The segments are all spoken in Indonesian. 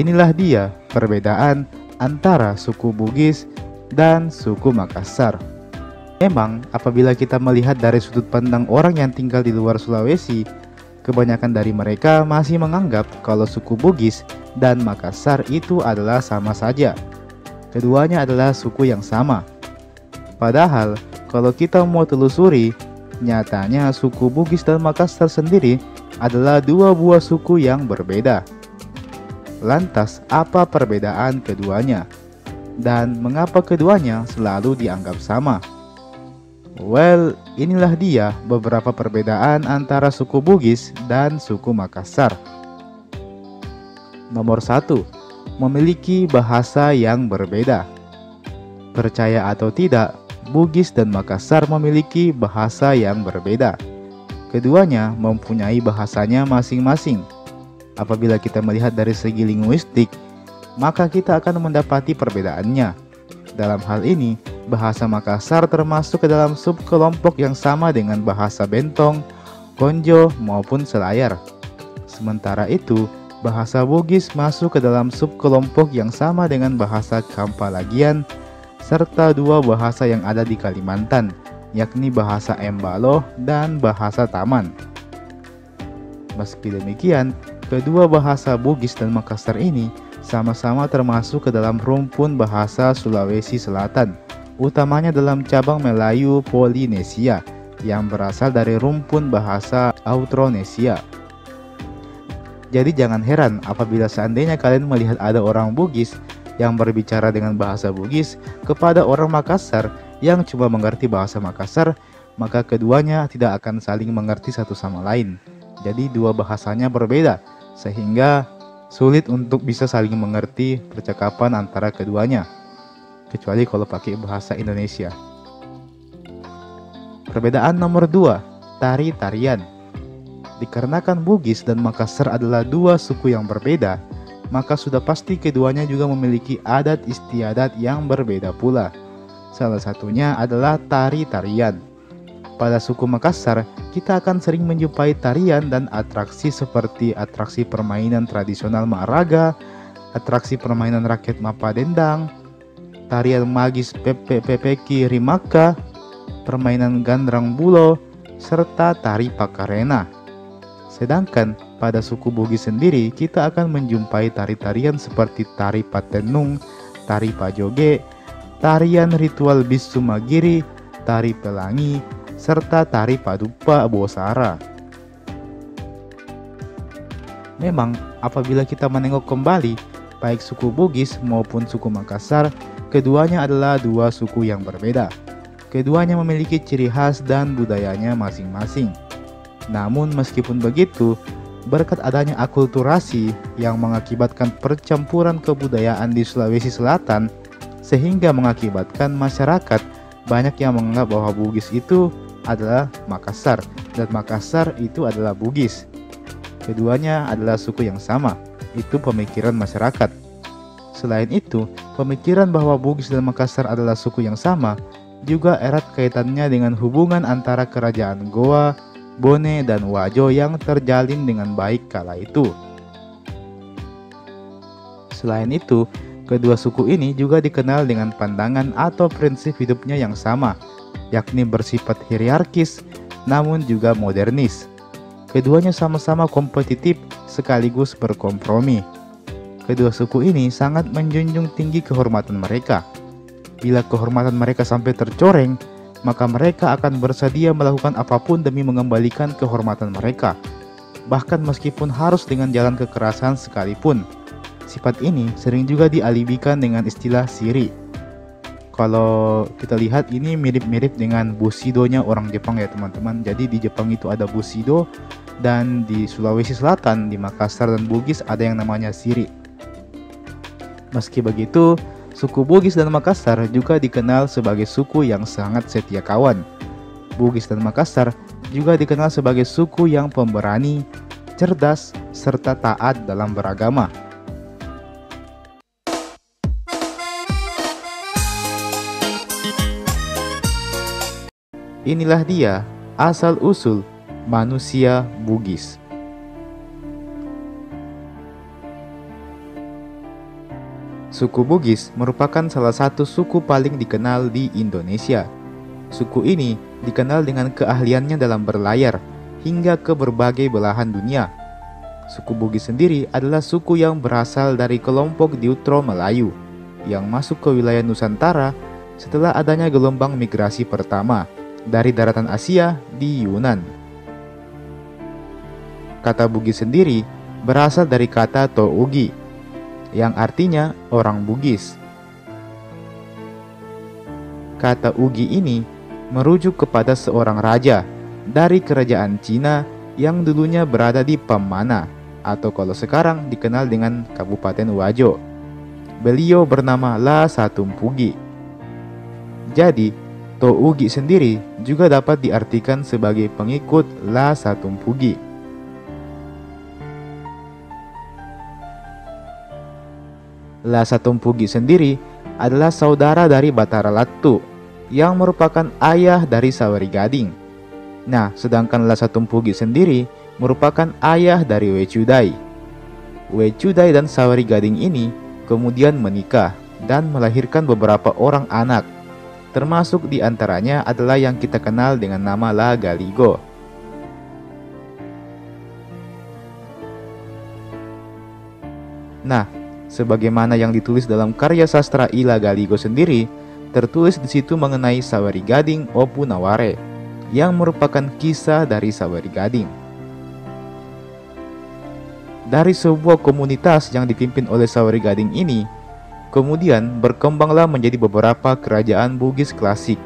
inilah dia perbedaan antara suku Bugis dan suku Makassar. Memang apabila kita melihat dari sudut pandang orang yang tinggal di luar Sulawesi, kebanyakan dari mereka masih menganggap kalau suku Bugis dan Makassar itu adalah sama saja. Keduanya adalah suku yang sama. Padahal kalau kita mau telusuri, nyatanya suku Bugis dan Makassar sendiri adalah dua buah suku yang berbeda. Lantas apa perbedaan keduanya? Dan mengapa keduanya selalu dianggap sama? Well, inilah dia beberapa perbedaan antara suku Bugis dan suku Makassar. Nomor 1, memiliki bahasa yang berbeda. Percaya atau tidak, Bugis dan Makassar memiliki bahasa yang berbeda. Keduanya mempunyai bahasanya masing-masing. Apabila kita melihat dari segi linguistik, maka kita akan mendapati perbedaannya. Dalam hal ini, bahasa Makassar termasuk ke dalam subkelompok yang sama dengan bahasa Bentong, Konjo, maupun Selayar. Sementara itu, bahasa Bugis masuk ke dalam subkelompok yang sama dengan bahasa Kampalagian, serta dua bahasa yang ada di Kalimantan, yakni bahasa Embalo dan bahasa Taman. Meski demikian, kedua bahasa Bugis dan Makassar ini sama-sama termasuk ke dalam rumpun bahasa Sulawesi Selatan, utamanya dalam cabang Melayu Polinesia yang berasal dari rumpun bahasa Austronesia. Jadi jangan heran apabila seandainya kalian melihat ada orang Bugis yang berbicara dengan bahasa Bugis kepada orang Makassar yang cuma mengerti bahasa Makassar, maka keduanya tidak akan saling mengerti satu sama lain. Jadi dua bahasanya berbeda, sehingga sulit untuk bisa saling mengerti percakapan antara keduanya, kecuali kalau pakai bahasa Indonesia. Perbedaan nomor 2, tari-tarian. Dikarenakan Bugis dan Makassar adalah dua suku yang berbeda, maka sudah pasti keduanya juga memiliki adat istiadat yang berbeda pula. Salah satunya adalah tari-tarian. Pada suku Makassar, kita akan sering menjumpai tarian dan atraksi seperti atraksi permainan tradisional Maaraga, atraksi permainan rakyat Mapadendang, tarian magis Pepeki Rimaka, permainan Gandrang Bulo, serta tari Pakarena. Sedangkan pada suku Bugis sendiri, kita akan menjumpai tari-tarian seperti tari Patenung, tari Pajoge, tarian ritual Bisu Magiri, tari Pelangi, serta tari Padupa Bosara. Memang apabila kita menengok kembali, baik suku Bugis maupun suku Makassar, keduanya adalah dua suku yang berbeda. Keduanya memiliki ciri khas dan budayanya masing-masing. Namun meskipun begitu, berkat adanya akulturasi yang mengakibatkan percampuran kebudayaan di Sulawesi Selatan, sehingga mengakibatkan masyarakat banyak yang menganggap bahwa Bugis itu adalah Makassar dan Makassar itu adalah Bugis. Keduanya adalah suku yang sama, itu pemikiran masyarakat. Selain itu, pemikiran bahwa Bugis dan Makassar adalah suku yang sama juga erat kaitannya dengan hubungan antara kerajaan Goa, Bone, dan Wajo yang terjalin dengan baik kala itu. Selain itu, kedua suku ini juga dikenal dengan pandangan atau prinsip hidupnya yang sama, yakni bersifat hierarkis namun juga modernis. Keduanya sama-sama kompetitif sekaligus berkompromi. Kedua suku ini sangat menjunjung tinggi kehormatan mereka. Bila kehormatan mereka sampai tercoreng, maka mereka akan bersedia melakukan apapun demi mengembalikan kehormatan mereka, bahkan meskipun harus dengan jalan kekerasan sekalipun. Sifat ini sering juga dialibikan dengan istilah siri. Kalau kita lihat ini mirip-mirip dengan Bushido-nya orang Jepang ya teman-teman. Jadi di Jepang itu ada Bushido, dan di Sulawesi Selatan, di Makassar dan Bugis ada yang namanya siri. Meski begitu, suku Bugis dan Makassar juga dikenal sebagai suku yang sangat setia kawan. Bugis dan Makassar juga dikenal sebagai suku yang pemberani, cerdas, serta taat dalam beragama. Inilah dia asal-usul manusia Bugis. Suku Bugis merupakan salah satu suku paling dikenal di Indonesia. Suku ini dikenal dengan keahliannya dalam berlayar hingga ke berbagai belahan dunia. Suku Bugis sendiri adalah suku yang berasal dari kelompok Deutero Melayu yang masuk ke wilayah Nusantara setelah adanya gelombang migrasi pertama dari daratan Asia di Yunan. Kata Bugis sendiri berasal dari kata Tougi yang artinya orang Bugis. Kata Ugi ini merujuk kepada seorang raja dari kerajaan Cina yang dulunya berada di Pamana atau kalau sekarang dikenal dengan Kabupaten Wajo. Beliau bernama La Satumpugi. Jadi, Tougi sendiri juga dapat diartikan sebagai pengikut La Satumpugi. La Satumpugi sendiri adalah saudara dari Batara Latu yang merupakan ayah dari Saweri Gading. Nah, sedangkan La Satumpugi sendiri merupakan ayah dari Wecudai. Wecudai dan Saweri Gading ini kemudian menikah dan melahirkan beberapa orang anak, termasuk diantaranya adalah yang kita kenal dengan nama La Galigo. Nah, sebagaimana yang ditulis dalam karya sastra Ila Galigo sendiri, tertulis di situ mengenai Saweri Gading Opu Naware, yang merupakan kisah dari Saweri Gading. Dari sebuah komunitas yang dipimpin oleh Saweri Gading ini, kemudian berkembanglah menjadi beberapa kerajaan Bugis klasik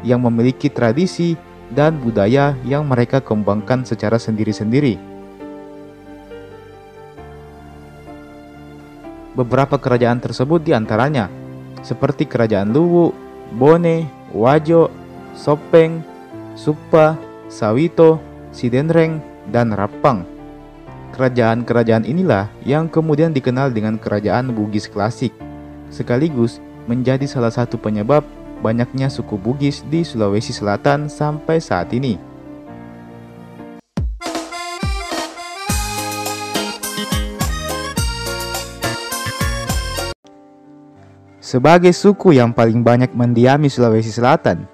yang memiliki tradisi dan budaya yang mereka kembangkan secara sendiri-sendiri. Beberapa kerajaan tersebut diantaranya seperti Kerajaan Luwu, Bone, Wajo, Sopeng, Supa, Sawito, Sidenreng, dan Rapang. Kerajaan-kerajaan inilah yang kemudian dikenal dengan Kerajaan Bugis Klasik, sekaligus menjadi salah satu penyebab banyaknya suku Bugis di Sulawesi Selatan sampai saat ini. Sebagai suku yang paling banyak mendiami Sulawesi Selatan,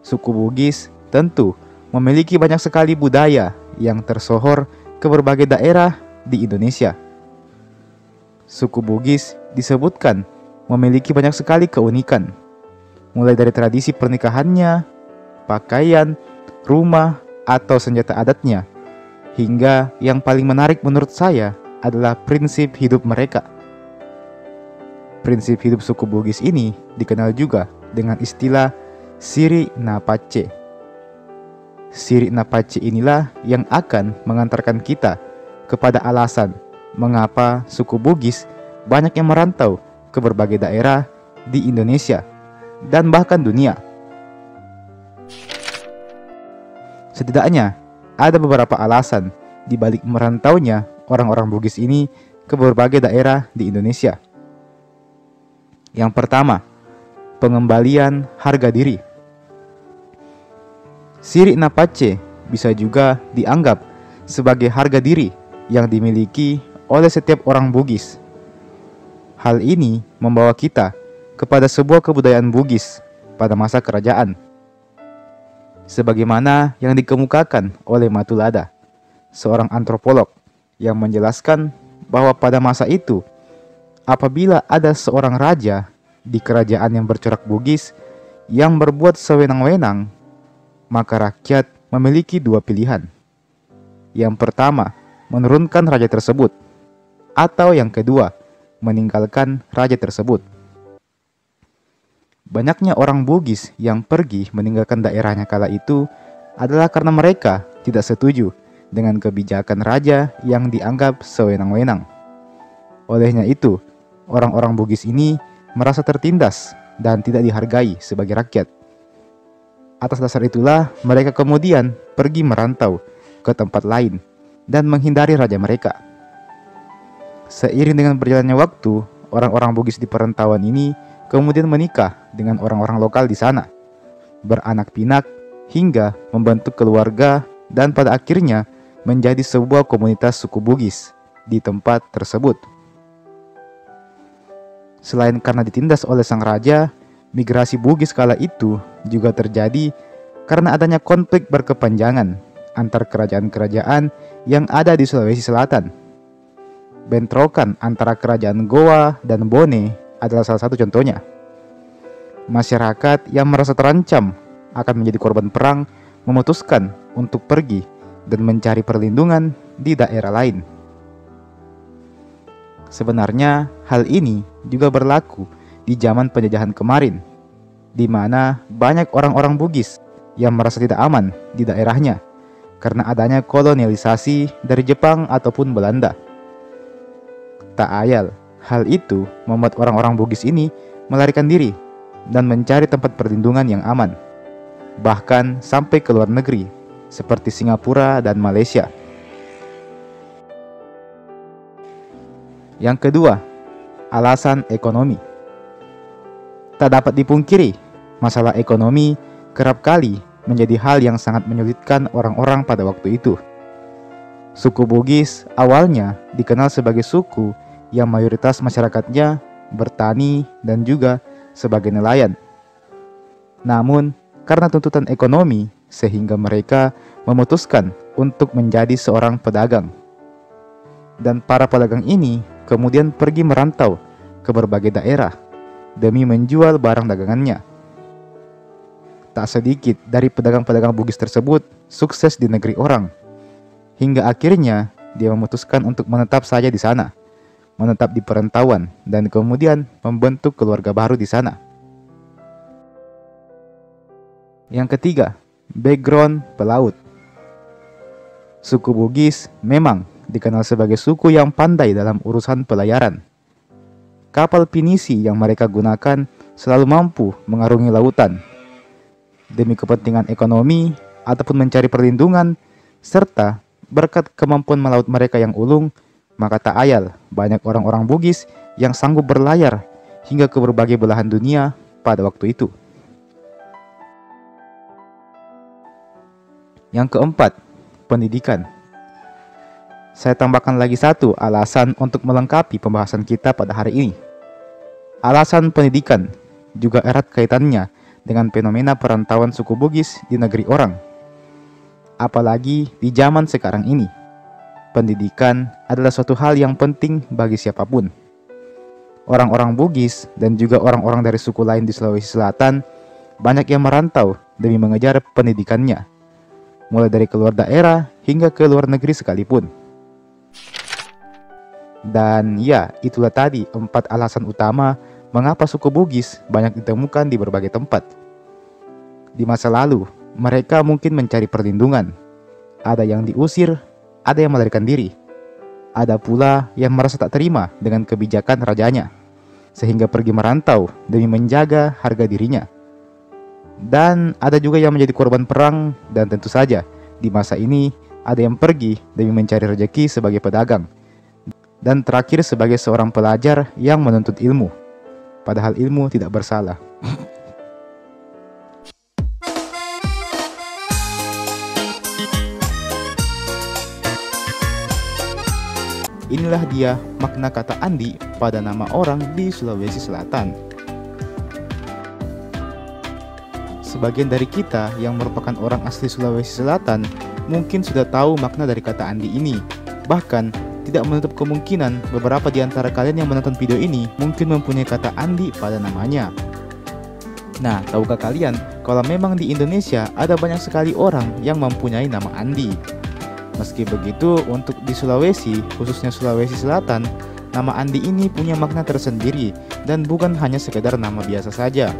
suku Bugis tentu memiliki banyak sekali budaya yang tersohor ke berbagai daerah di Indonesia. Suku Bugis disebutkan memiliki banyak sekali keunikan, mulai dari tradisi pernikahannya, pakaian, rumah, atau senjata adatnya, hingga yang paling menarik menurut saya adalah prinsip hidup mereka. Prinsip hidup suku Bugis ini dikenal juga dengan istilah Siri Napace. Siri Napace inilah yang akan mengantarkan kita kepada alasan mengapa suku Bugis banyak yang merantau ke berbagai daerah di Indonesia dan bahkan dunia. Setidaknya ada beberapa alasan di balik merantaunya orang-orang Bugis ini ke berbagai daerah di Indonesia. Yang pertama, pengembalian harga diri. Siri Napace bisa juga dianggap sebagai harga diri yang dimiliki oleh setiap orang Bugis. Hal ini membawa kita kepada sebuah kebudayaan Bugis pada masa kerajaan. Sebagaimana yang dikemukakan oleh Matulada, seorang antropolog yang menjelaskan bahwa pada masa itu, apabila ada seorang raja di kerajaan yang bercorak Bugis yang berbuat sewenang-wenang, maka rakyat memiliki dua pilihan. Yang pertama, menurunkan raja tersebut, atau yang kedua, meninggalkan raja tersebut. Banyaknya orang Bugis yang pergi meninggalkan daerahnya kala itu adalah karena mereka tidak setuju dengan kebijakan raja yang dianggap sewenang-wenang. Olehnya itu, orang-orang Bugis ini merasa tertindas dan tidak dihargai sebagai rakyat. Atas dasar itulah mereka kemudian pergi merantau ke tempat lain dan menghindari raja mereka. Seiring dengan berjalannya waktu, orang-orang Bugis di perantauan ini kemudian menikah dengan orang-orang lokal di sana, beranak pinak hingga membentuk keluarga dan pada akhirnya menjadi sebuah komunitas suku Bugis di tempat tersebut. Selain karena ditindas oleh sang raja, migrasi Bugis kala itu juga terjadi karena adanya konflik berkepanjangan antar kerajaan-kerajaan yang ada di Sulawesi Selatan. Bentrokan antara kerajaan Goa dan Bone adalah salah satu contohnya. Masyarakat yang merasa terancam akan menjadi korban perang memutuskan untuk pergi dan mencari perlindungan di daerah lain. Sebenarnya hal ini juga berlaku di zaman penjajahan kemarin, di mana banyak orang-orang Bugis yang merasa tidak aman di daerahnya karena adanya kolonialisasi dari Jepang ataupun Belanda. Tak ayal, hal itu membuat orang-orang Bugis ini melarikan diri dan mencari tempat perlindungan yang aman, bahkan sampai ke luar negeri seperti Singapura dan Malaysia. Yang kedua, alasan ekonomi. Tak dapat dipungkiri, masalah ekonomi kerap kali menjadi hal yang sangat menyulitkan orang-orang pada waktu itu. Suku Bugis awalnya dikenal sebagai suku yang mayoritas masyarakatnya bertani dan juga sebagai nelayan. Namun, karena tuntutan ekonomi, sehingga mereka memutuskan untuk menjadi seorang pedagang. Dan para pedagang ini kemudian pergi merantau ke berbagai daerah demi menjual barang dagangannya. Tak sedikit dari pedagang-pedagang Bugis tersebut sukses di negeri orang, hingga akhirnya dia memutuskan untuk menetap saja di sana, menetap di perantauan, dan kemudian membentuk keluarga baru di sana. Yang ketiga, background pelaut. Suku Bugis memang dikenal sebagai suku yang pandai dalam urusan pelayaran. Kapal pinisi yang mereka gunakan selalu mampu mengarungi lautan demi kepentingan ekonomi ataupun mencari perlindungan, serta berkat kemampuan melaut mereka yang ulung, maka tak ayal banyak orang-orang Bugis yang sanggup berlayar hingga ke berbagai belahan dunia pada waktu itu. Yang keempat, pendidikan. Saya tambahkan lagi satu alasan untuk melengkapi pembahasan kita pada hari ini. Alasan pendidikan juga erat kaitannya dengan fenomena perantauan suku Bugis di negeri orang. Apalagi di zaman sekarang ini. Pendidikan adalah suatu hal yang penting bagi siapapun. Orang-orang Bugis dan juga orang-orang dari suku lain di Sulawesi Selatan banyak yang merantau demi mengejar pendidikannya, mulai dari keluar daerah hingga ke luar negeri sekalipun. Dan ya, itulah tadi 4 alasan utama mengapa suku Bugis banyak ditemukan di berbagai tempat. Di masa lalu, mereka mungkin mencari perlindungan. Ada yang diusir, ada yang melarikan diri. Ada pula yang merasa tak terima dengan kebijakan rajanya, sehingga pergi merantau demi menjaga harga dirinya. Dan ada juga yang menjadi korban perang, dan tentu saja di masa ini ada yang pergi demi mencari rezeki sebagai pedagang. Dan terakhir sebagai seorang pelajar yang menuntut ilmu, padahal ilmu tidak bersalah. Inilah dia makna kata Andi pada nama orang di Sulawesi Selatan. Sebagian dari kita yang merupakan orang asli Sulawesi Selatan mungkin sudah tahu makna dari kata Andi ini. Bahkan tidak menutup kemungkinan beberapa di antara kalian yang menonton video ini mungkin mempunyai kata Andi pada namanya. Nah, tahukah kalian kalau memang di Indonesia ada banyak sekali orang yang mempunyai nama Andi? Meski begitu, untuk di Sulawesi, khususnya Sulawesi Selatan, nama Andi ini punya makna tersendiri dan bukan hanya sekedar nama biasa saja.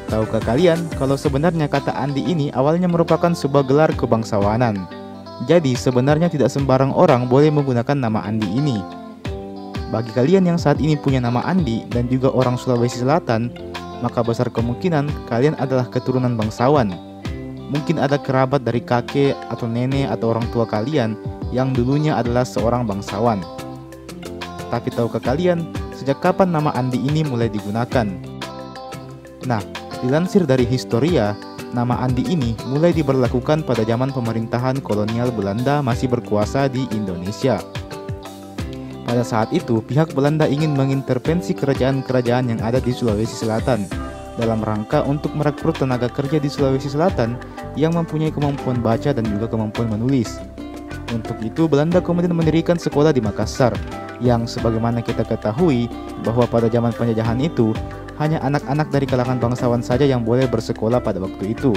Tahukah kalian kalau sebenarnya kata Andi ini awalnya merupakan sebuah gelar kebangsawanan. Jadi sebenarnya tidak sembarang orang boleh menggunakan nama Andi ini. Bagi kalian yang saat ini punya nama Andi dan juga orang Sulawesi Selatan, maka besar kemungkinan kalian adalah keturunan bangsawan. Mungkin ada kerabat dari kakek atau nenek atau orang tua kalian yang dulunya adalah seorang bangsawan. Tapi tahukah kalian sejak kapan nama Andi ini mulai digunakan? Nah, dilansir dari Historia, nama Andi ini mulai diberlakukan pada zaman pemerintahan kolonial Belanda masih berkuasa di Indonesia. Pada saat itu, pihak Belanda ingin mengintervensi kerajaan-kerajaan yang ada di Sulawesi Selatan dalam rangka untuk merekrut tenaga kerja di Sulawesi Selatan yang mempunyai kemampuan baca dan juga kemampuan menulis. Untuk itu, Belanda kemudian mendirikan sekolah di Makassar, yang sebagaimana kita ketahui bahwa pada zaman penjajahan itu, hanya anak-anak dari kalangan bangsawan saja yang boleh bersekolah pada waktu itu.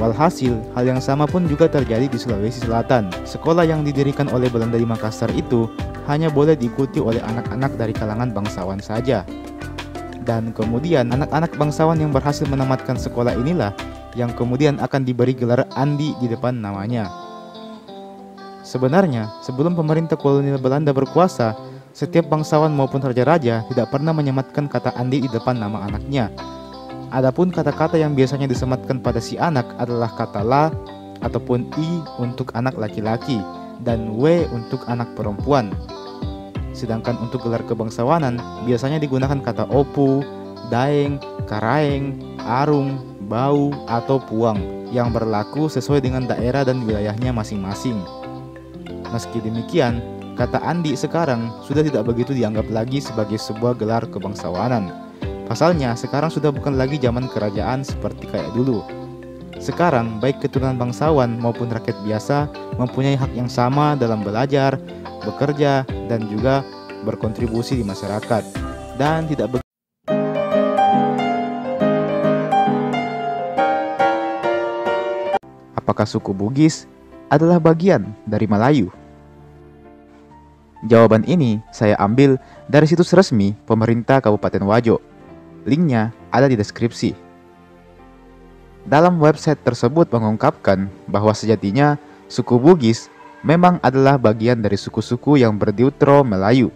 Walhasil, hal yang sama pun juga terjadi di Sulawesi Selatan. Sekolah yang didirikan oleh Belanda di Makassar itu hanya boleh diikuti oleh anak-anak dari kalangan bangsawan saja. Dan kemudian anak-anak bangsawan yang berhasil menamatkan sekolah inilah yang kemudian akan diberi gelar Andi di depan namanya. Sebenarnya, sebelum pemerintah kolonial Belanda berkuasa, setiap bangsawan maupun raja-raja tidak pernah menyematkan kata Andi di depan nama anaknya. Adapun kata-kata yang biasanya disematkan pada si anak adalah kata la ataupun i untuk anak laki-laki dan w untuk anak perempuan. Sedangkan untuk gelar kebangsawanan biasanya digunakan kata opu, daeng, karaeng, arung, bau, atau puang yang berlaku sesuai dengan daerah dan wilayahnya masing-masing. Meski demikian, kata Andi sekarang sudah tidak begitu dianggap lagi sebagai sebuah gelar kebangsawanan. Pasalnya, sekarang sudah bukan lagi zaman kerajaan seperti kayak dulu. Sekarang, baik keturunan bangsawan maupun rakyat biasa mempunyai hak yang sama dalam belajar, bekerja, dan juga berkontribusi di masyarakat. Dan tidak begitu. Apakah suku Bugis adalah bagian dari Melayu? Jawaban ini saya ambil dari situs resmi pemerintah Kabupaten Wajo. Linknya ada di deskripsi. Dalam website tersebut mengungkapkan bahwa sejatinya suku Bugis memang adalah bagian dari suku-suku yang berdiutro Melayu.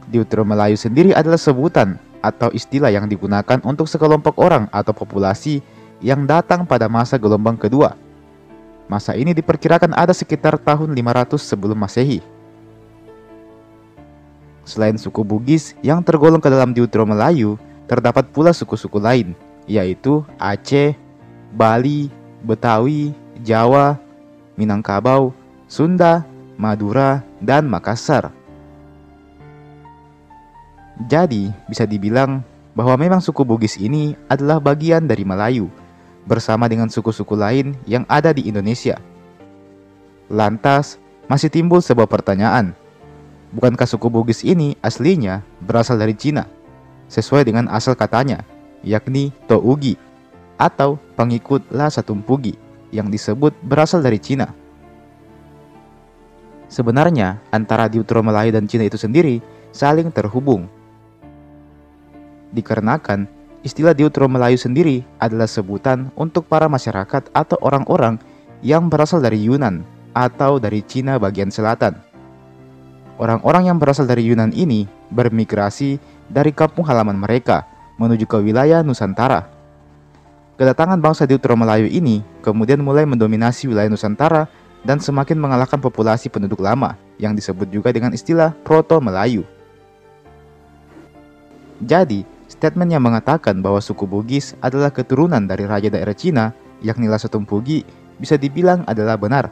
Diutro Melayu sendiri adalah sebutan atau istilah yang digunakan untuk sekelompok orang atau populasi yang datang pada masa gelombang kedua. Masa ini diperkirakan ada sekitar tahun 500 sebelum Masehi. Selain suku Bugis yang tergolong ke dalam diutro Melayu, terdapat pula suku-suku lain, yaitu Aceh, Bali, Betawi, Jawa, Minangkabau, Sunda, Madura, dan Makassar. Jadi, bisa dibilang bahwa memang suku Bugis ini adalah bagian dari Melayu, bersama dengan suku-suku lain yang ada di Indonesia. Lantas, masih timbul sebuah pertanyaan. Bukankah suku Bugis ini aslinya berasal dari Cina? Sesuai dengan asal katanya, yakni Tougi, atau pengikut La Satumpugi, yang disebut berasal dari Cina. Sebenarnya, antara diutro Melayu dan Cina itu sendiri saling terhubung. Dikarenakan, istilah diutro Melayu sendiri adalah sebutan untuk para masyarakat atau orang-orang yang berasal dari Yunan atau dari Cina bagian selatan. Orang-orang yang berasal dari Yunan ini bermigrasi dari kampung halaman mereka menuju ke wilayah Nusantara. Kedatangan bangsa diutro Melayu ini kemudian mulai mendominasi wilayah Nusantara dan semakin mengalahkan populasi penduduk lama yang disebut juga dengan istilah Proto-Melayu. Jadi, statement yang mengatakan bahwa suku Bugis adalah keturunan dari raja daerah Cina, yakni La Satumpugi, bisa dibilang adalah benar.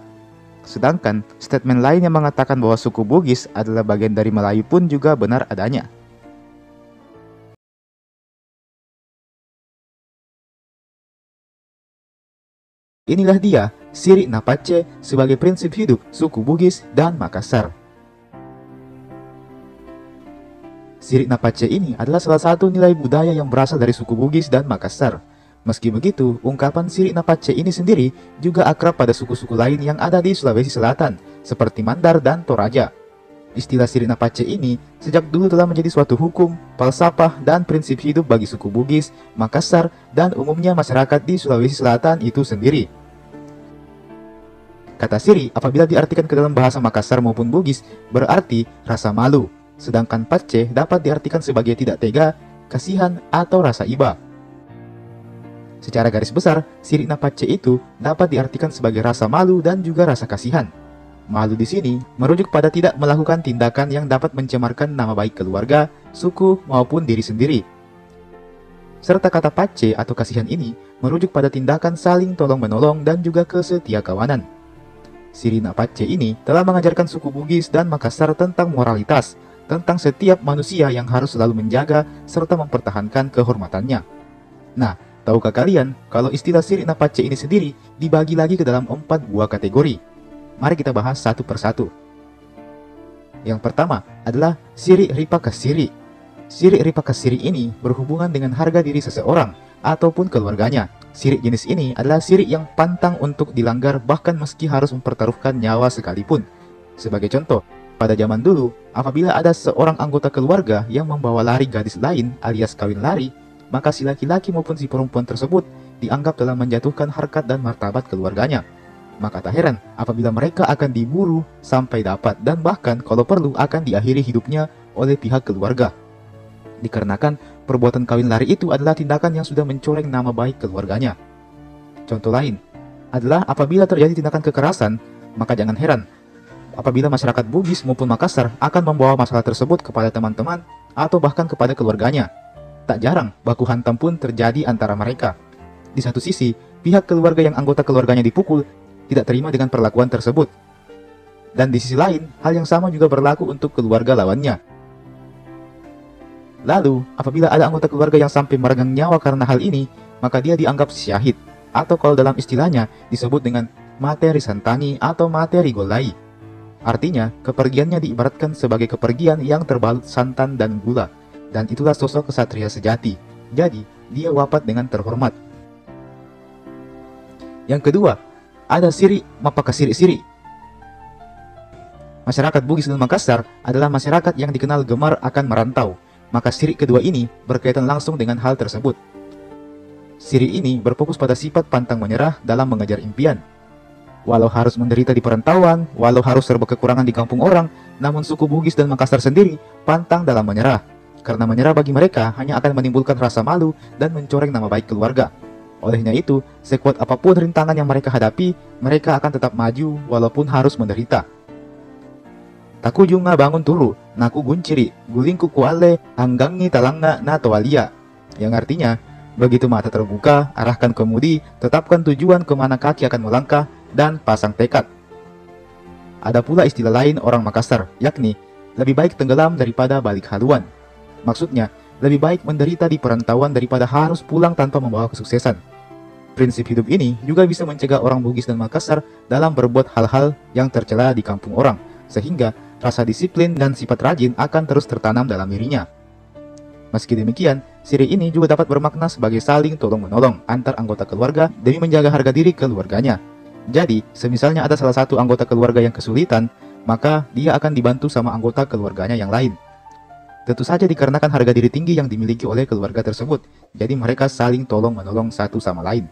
Sedangkan statement lain yang mengatakan bahwa suku Bugis adalah bagian dari Melayu pun juga benar adanya. Inilah dia Siri Napace sebagai prinsip hidup suku Bugis dan Makassar. Siri Napace ini adalah salah satu nilai budaya yang berasal dari suku Bugis dan Makassar. Meski begitu, ungkapan Siri Napace ini sendiri juga akrab pada suku-suku lain yang ada di Sulawesi Selatan, seperti Mandar dan Toraja. Istilah Siri Napace ini sejak dulu telah menjadi suatu hukum, falsafah, dan prinsip hidup bagi suku Bugis, Makassar, dan umumnya masyarakat di Sulawesi Selatan itu sendiri. Kata Siri apabila diartikan ke dalam bahasa Makassar maupun Bugis berarti rasa malu, sedangkan Pace dapat diartikan sebagai tidak tega, kasihan, atau rasa iba. Secara garis besar, Siri Napace itu dapat diartikan sebagai rasa malu dan juga rasa kasihan. Malu di sini merujuk pada tidak melakukan tindakan yang dapat mencemarkan nama baik keluarga, suku, maupun diri sendiri. Serta kata Pace atau kasihan ini merujuk pada tindakan saling tolong-menolong dan juga kesetiakawanan. Siri Napace ini telah mengajarkan suku Bugis dan Makassar tentang moralitas, tentang setiap manusia yang harus selalu menjaga serta mempertahankan kehormatannya. Nah, tahukah kalian kalau istilah Siri Napace ini sendiri dibagi lagi ke dalam 4 buah kategori? Mari kita bahas satu persatu. Yang pertama adalah Siri Ripaka Siri. Siri Ripaka Siri ini berhubungan dengan harga diri seseorang ataupun keluarganya. Siri jenis ini adalah siri yang pantang untuk dilanggar bahkan meski harus mempertaruhkan nyawa sekalipun. Sebagai contoh, pada zaman dulu, apabila ada seorang anggota keluarga yang membawa lari gadis lain alias kawin lari, maka si laki-laki maupun si perempuan tersebut dianggap telah menjatuhkan harkat dan martabat keluarganya. Maka tak heran apabila mereka akan diburu sampai dapat dan bahkan kalau perlu akan diakhiri hidupnya oleh pihak keluarga. Dikarenakan perbuatan kawin lari itu adalah tindakan yang sudah mencoreng nama baik keluarganya. Contoh lain adalah apabila terjadi tindakan kekerasan, maka jangan heran apabila masyarakat Bugis maupun Makassar akan membawa masalah tersebut kepada teman-teman atau bahkan kepada keluarganya. Tak jarang baku hantam pun terjadi antara mereka. Di satu sisi, pihak keluarga yang anggota keluarganya dipukul tidak terima dengan perlakuan tersebut. Dan di sisi lain, hal yang sama juga berlaku untuk keluarga lawannya. Lalu, apabila ada anggota keluarga yang sampai meregang nyawa karena hal ini, maka dia dianggap syahid, atau kalau dalam istilahnya disebut dengan materi santangi atau materi golai. Artinya, kepergiannya diibaratkan sebagai kepergian yang terbalut santan dan gula, dan itulah sosok kesatria sejati. Jadi, dia wafat dengan terhormat. Yang kedua, ada Siri Mapaka Siri-Siri. Masyarakat Bugis dan Makassar adalah masyarakat yang dikenal gemar akan merantau. Maka siri kedua ini berkaitan langsung dengan hal tersebut. Siri ini berfokus pada sifat pantang menyerah dalam mengejar impian. Walau harus menderita di perantauan, walau harus serba kekurangan di kampung orang, namun suku Bugis dan Makassar sendiri pantang dalam menyerah. Karena menyerah bagi mereka hanya akan menimbulkan rasa malu dan mencoreng nama baik keluarga. Olehnya itu, sekuat apapun rintangan yang mereka hadapi, mereka akan tetap maju walaupun harus menderita. Taku junga bangun turu, naku gunciri, gulingku kuale, hanggangi talangga na toalia. Yang artinya, begitu mata terbuka, arahkan kemudi, tetapkan tujuan kemana kaki akan melangkah, dan pasang tekad. Ada pula istilah lain orang Makassar, yakni, lebih baik tenggelam daripada balik haluan. Maksudnya, lebih baik menderita di perantauan daripada harus pulang tanpa membawa kesuksesan. Prinsip hidup ini juga bisa mencegah orang Bugis dan Makassar dalam berbuat hal-hal yang tercela di kampung orang, sehingga rasa disiplin dan sifat rajin akan terus tertanam dalam dirinya. Meski demikian, siri ini juga dapat bermakna sebagai saling tolong-menolong antar anggota keluarga demi menjaga harga diri keluarganya. Jadi, semisalnya ada salah satu anggota keluarga yang kesulitan, maka dia akan dibantu sama anggota keluarganya yang lain. Tentu saja dikarenakan harga diri tinggi yang dimiliki oleh keluarga tersebut, jadi mereka saling tolong-menolong satu sama lain.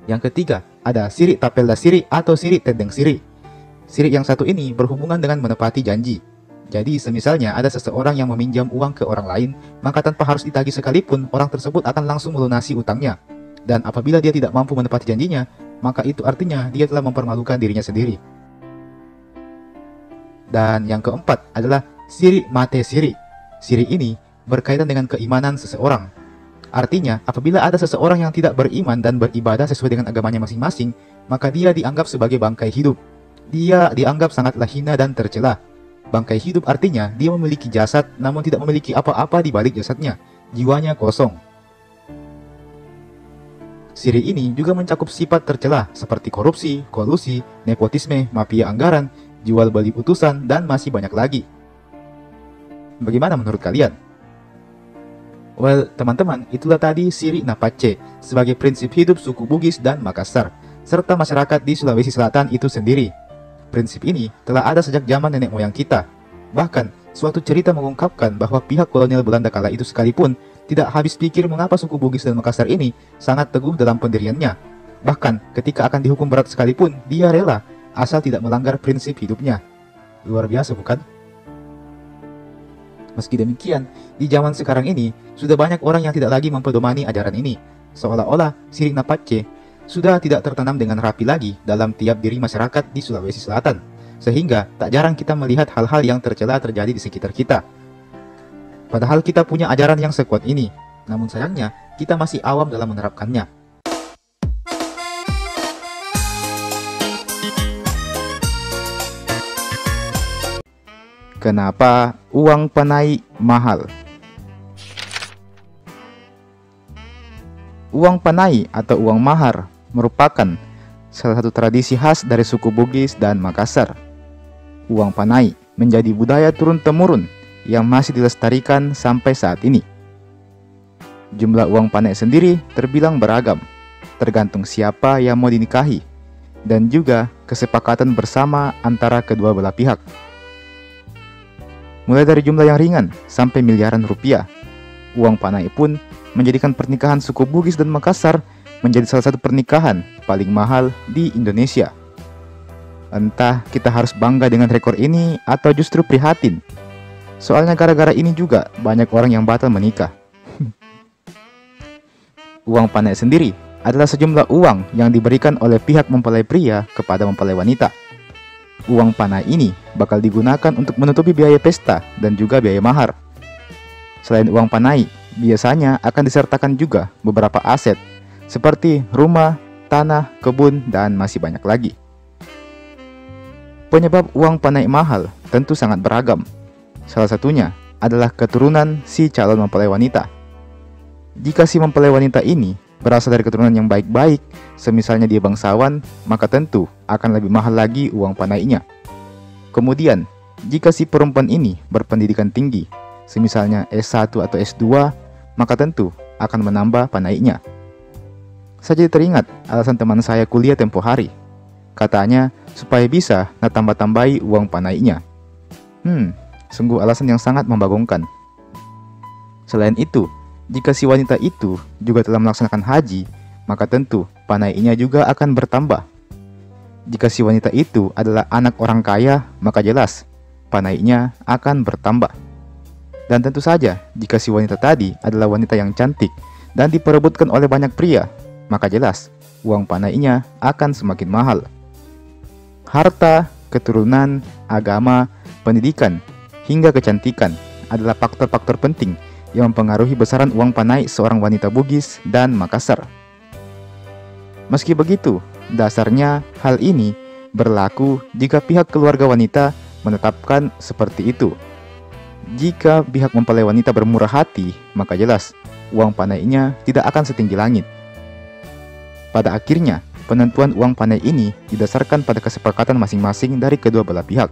Yang ketiga, ada Siri Tapelda Siri atau Siri Tendeng Siri. Siri yang satu ini berhubungan dengan menepati janji. Jadi, semisalnya ada seseorang yang meminjam uang ke orang lain, maka tanpa harus ditagih sekalipun, orang tersebut akan langsung melunasi utangnya. Dan apabila dia tidak mampu menepati janjinya, maka itu artinya dia telah mempermalukan dirinya sendiri. Dan yang keempat adalah Siri Mate Siri. Siri ini berkaitan dengan keimanan seseorang. Artinya, apabila ada seseorang yang tidak beriman dan beribadah sesuai dengan agamanya masing-masing, maka dia dianggap sebagai bangkai hidup. Dia dianggap sangatlah hina dan tercela. Bangkai hidup artinya dia memiliki jasad namun tidak memiliki apa-apa di balik jasadnya. Jiwanya kosong. Siri ini juga mencakup sifat tercela seperti korupsi, kolusi, nepotisme, mafia anggaran, jual beli putusan, dan masih banyak lagi. Bagaimana menurut kalian? Well, teman-teman, itulah tadi Siri Napace sebagai prinsip hidup suku Bugis dan Makassar, serta masyarakat di Sulawesi Selatan itu sendiri. Prinsip ini telah ada sejak zaman nenek moyang kita. Bahkan, suatu cerita mengungkapkan bahwa pihak kolonial Belanda kala itu sekalipun tidak habis pikir mengapa suku Bugis dan Makassar ini sangat teguh dalam pendiriannya. Bahkan, ketika akan dihukum berat sekalipun, dia rela, asal tidak melanggar prinsip hidupnya. Luar biasa, bukan? Meski demikian, di zaman sekarang ini, sudah banyak orang yang tidak lagi mempedomani ajaran ini. Seolah-olah Siri Napace sudah tidak tertanam dengan rapi lagi dalam tiap diri masyarakat di Sulawesi Selatan, sehingga tak jarang kita melihat hal-hal yang tercela terjadi di sekitar kita. Padahal kita punya ajaran yang sekuat ini, namun sayangnya kita masih awam dalam menerapkannya. Kenapa uang panai mahal? Uang panai atau uang mahar merupakan salah satu tradisi khas dari suku Bugis dan Makassar. Uang panai menjadi budaya turun-temurun yang masih dilestarikan sampai saat ini. Jumlah uang panai sendiri terbilang beragam, tergantung siapa yang mau dinikahi, dan juga kesepakatan bersama antara kedua belah pihak. Mulai dari jumlah yang ringan sampai miliaran rupiah, uang panai pun menjadikan pernikahan suku Bugis dan Makassar menjadi salah satu pernikahan paling mahal di Indonesia. Entah kita harus bangga dengan rekor ini atau justru prihatin. Soalnya gara-gara ini juga banyak orang yang batal menikah. Uang panai sendiri adalah sejumlah uang yang diberikan oleh pihak mempelai pria kepada mempelai wanita. Uang panai ini bakal digunakan untuk menutupi biaya pesta dan juga biaya mahar. Selain uang panai, biasanya akan disertakan juga beberapa aset seperti rumah, tanah, kebun, dan masih banyak lagi. Penyebab uang panai mahal tentu sangat beragam. Salah satunya adalah keturunan si calon mempelai wanita. Jika si mempelai wanita ini berasal dari keturunan yang baik-baik, semisalnya dia bangsawan, maka tentu akan lebih mahal lagi uang panainya. Kemudian, jika si perempuan ini berpendidikan tinggi, semisalnya S1 atau S2, maka tentu akan menambah panainya. Saya jadi teringat alasan teman saya kuliah tempo hari. Katanya supaya bisa tambah-tambahi uang panainya. Sungguh alasan yang sangat membagongkan. Selain itu, jika si wanita itu juga telah melaksanakan haji, maka tentu panainya juga akan bertambah. Jika si wanita itu adalah anak orang kaya, maka jelas panainya akan bertambah. Dan tentu saja, jika si wanita tadi adalah wanita yang cantik dan diperebutkan oleh banyak pria, maka jelas uang panainya akan semakin mahal. Harta, keturunan, agama, pendidikan, hingga kecantikan adalah faktor-faktor penting yang mempengaruhi besaran uang panai seorang wanita Bugis dan Makassar. Meski begitu, dasarnya hal ini berlaku jika pihak keluarga wanita menetapkan seperti itu. Jika pihak mempelai wanita bermurah hati, maka jelas uang panainya tidak akan setinggi langit. Pada akhirnya, penentuan uang panai ini didasarkan pada kesepakatan masing-masing dari kedua belah pihak.